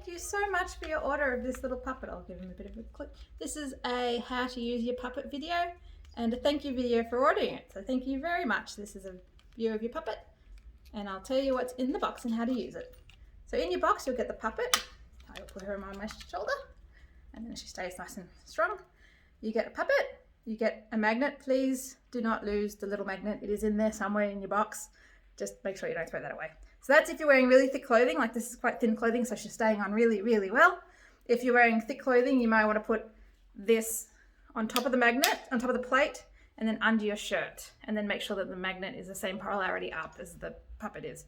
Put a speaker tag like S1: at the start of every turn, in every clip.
S1: Thank you so much for your order of this little puppet. I'll give him a bit of a click. This is a how to use your puppet video and a thank you video for ordering it. So thank you very much. This is a view of your puppet and I'll tell you what's in the box and how to use it. So in your box you'll get the puppet. I will put her on my shoulder and then she stays nice and strong. You get a puppet, you get a magnet. Please do not lose the little magnet. It is in there somewhere in your box. Just make sure you don't throw that away. So that's if you're wearing really thick clothing, like this is quite thin clothing, so she's staying on really, really well. If you're wearing thick clothing, you might want to put this on top of the magnet, on top of the plate, and then under your shirt. And then make sure that the magnet is the same polarity up as the puppet is.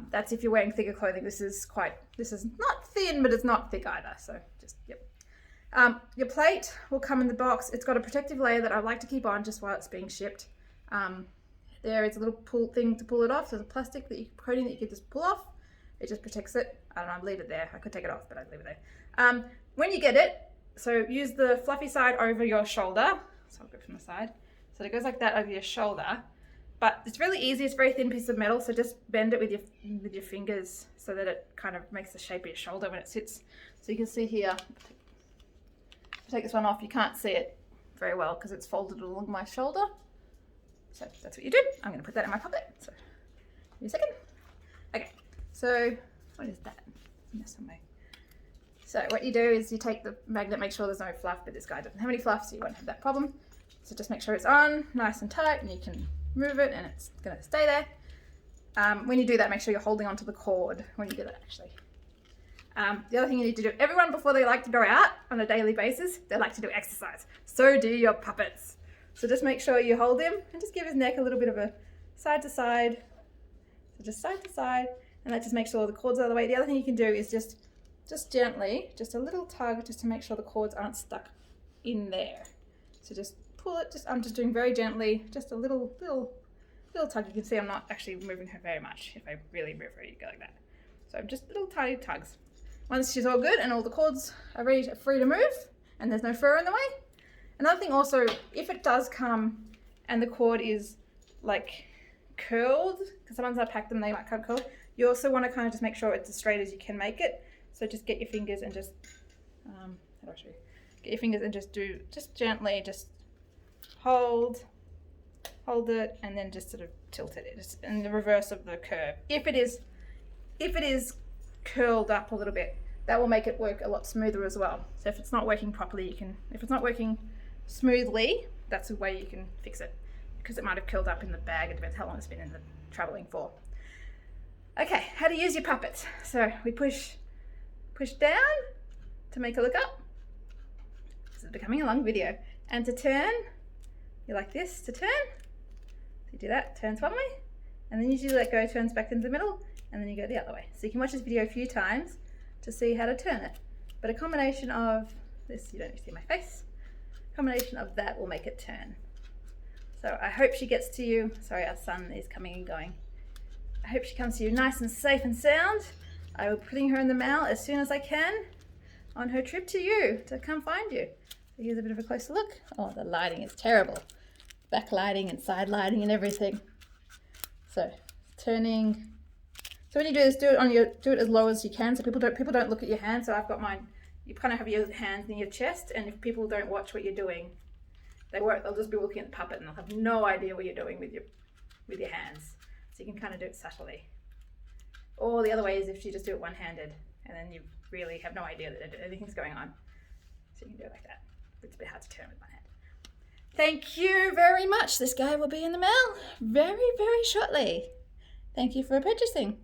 S1: That's if you're wearing thicker clothing. This is not thin, but it's not thick either. So just, yep. Your plate will come in the box. It's got a protective layer that I like to keep on just while it's being shipped. There is a little pull thing to pull it off. There's a plastic coating that you can just pull off. It just protects it. I don't know, I'd leave it there. I could take it off, but I'd leave it there. When you get it, so use the fluffy side over your shoulder. So I'll go from the side. So it goes like that over your shoulder. But it's really easy. It's a very thin piece of metal. So just bend it with your fingers so that it kind of makes the shape of your shoulder when it sits. So you can see here, take this one off. You can't see it very well because it's folded along my shoulder. So that's what you do. I'm going to put that in my pocket. So give me a second. Okay, so what is that? Mess on me. So what you do is you take the magnet, make sure there's no fluff, but this guy doesn't have any fluff, so you won't have that problem. So just make sure it's on, nice and tight, and you can move it and it's going to stay there. When you do that, make sure you're holding onto the cord when you do that actually. The other thing you need to do, everyone before they like to go out on a daily basis, they like to do exercise. So do your puppets. So just make sure you hold him and just give his neck a little bit of a side to side. So just side to side, and that just makes sure the cords are out of the way. The other thing you can do is just gently, just a little tug just to make sure the cords aren't stuck in there. So just pull it, I'm just doing very gently, just a little tug. You can see I'm not actually moving her very much. If I really move her, you go like that. So just little tiny tugs. Once she's all good and all the cords are free to move and there's no fur in the way. Another thing also, if it does come and the cord is like curled, because sometimes I pack them, they might come curled, you also want to kind of just make sure it's as straight as you can make it. So just get your fingers and just, how do I show you? Get your fingers and just gently, just hold it and then just sort of tilt it. Just in the reverse of the curve. If it is curled up a little bit, that will make it work a lot smoother as well. So if it's not working properly, if it's not working smoothly, that's a way you can fix it, because it might have curled up in the bag. It depends how long it's been in the traveling for. Okay, how to use your puppets. So we push down to make it look up. This is becoming a long video. And to turn, you like this to turn. So you do that, turns one way, and then usually let go, turns back into the middle, and then you go the other way. So you can watch this video a few times to see how to turn it. But a combination of this, you don't need to see my face, a combination of that will make it turn. So I hope she gets to you. Sorry, our son is coming and going. I hope she comes to you nice and safe and sound. I will be putting her in the mail as soon as I can on her trip to you, to come find you. So here's a bit of a closer look. Oh, the lighting is terrible. Back lighting and side lighting and everything. So turning. So when you do this, do it as low as you can, so people don't look at your hands. So I've got mine. You kind of have your hands in your chest, and if people don't watch what you're doing, they'll just be looking at the puppet and they'll have no idea what you're doing with your hands. So you can kind of do it subtly. Or the other way is if you just do it one-handed, and then you really have no idea that anything's going on. So you can do it like that. It's a bit hard to turn with one hand. Thank you very much. This guy will be in the mail very, very shortly. Thank you for purchasing.